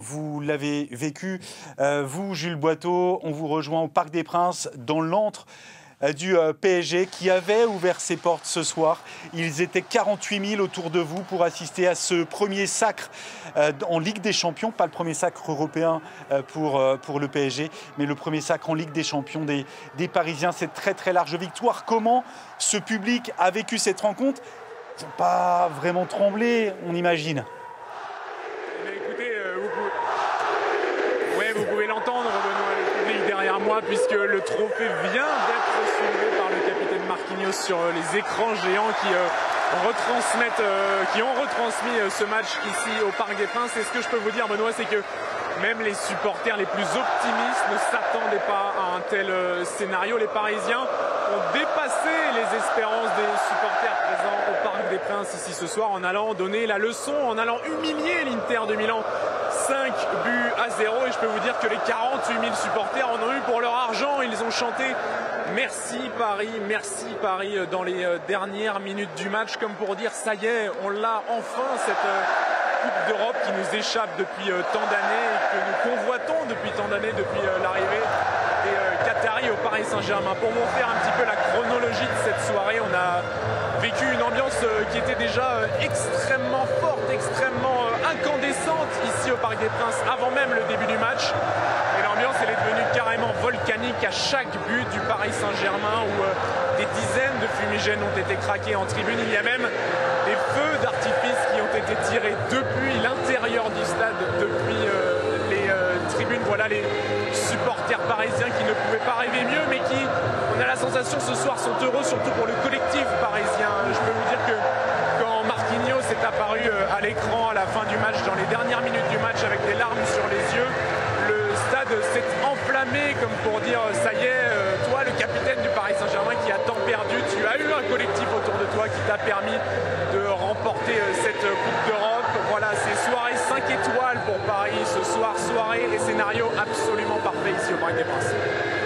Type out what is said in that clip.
vous l'avez vécu. Vous, Jules Boiteau, on vous rejoint au Parc des Princes, dans l'antre du PSG qui avait ouvert ses portes ce soir. Ils étaient 48 000 autour de vous pour assister à ce premier sacre en Ligue des Champions, pas le premier sacre européen pour le PSG, mais le premier sacre en Ligue des Champions des Parisiens. C'est très très large victoire. Comment ce public a vécu cette rencontre? Ils n'ont pas vraiment tremblé, on imagine. Écoutez, vous pouvez l'entendre, Benoît, le public derrière moi, puisque le trophée vient d'être soulevé par le capitaine Marquinhos sur les écrans géants qui ont retransmis ce match ici au Parc des Princes. Et ce que je peux vous dire, Benoît, c'est que même les supporters les plus optimistes ne s'attendaient pas à un tel scénario. Les Parisiens ont dépassé les espérances des supporters présents au Parc des Princes ici ce soir en allant donner la leçon, en allant humilier l'Inter de Milan 5-0. Et je peux vous dire que les 48 000 supporters en ont eu pour leur argent. Ils ont chanté merci Paris dans les dernières minutes du match, comme pour dire ça y est, on l'a enfin, cette Coupe d'Europe qui nous échappe depuis tant d'années et que nous convoitons depuis tant d'années, depuis l'arrivée des Qataris au Paris Saint-Germain. Pour vous faire un petit peu la chronologie de cette soirée, on a vécu une ambiance qui était déjà extrêmement forte, extrêmement incandescente ici au Parc des Princes avant même le début du match. Et l'ambiance, elle est devenue carrément volcanique à chaque but du Paris Saint-Germain où des dizaines de fumigènes ont été craqués en tribune. Il y a même des feux d'artifice qui ont été tirés depuis l'intérieur du stade, depuis les tribunes. Voilà les supporters parisiens qui ne pouvaient pas rêver mieux, mais qui, on a la sensation ce soir, sont heureux, surtout pour le collectif parisien. Je peux vous dire que quand Marquinhos est apparu à l'écran à la fin du match, dans les dernières minutes du match, avec des larmes sur les yeux, le stade s'est enflammé comme pour dire ça y est, toi le capitaine du Paris Saint-Germain qui a tant perdu, tu as eu un collectif autour de toi qui t'a permis de remporter cette Coupe d'Europe. Voilà, c'est soirée 5 étoiles pour Paris ce soir, soirée et scénario absolument parfait ici au Parc des Princes.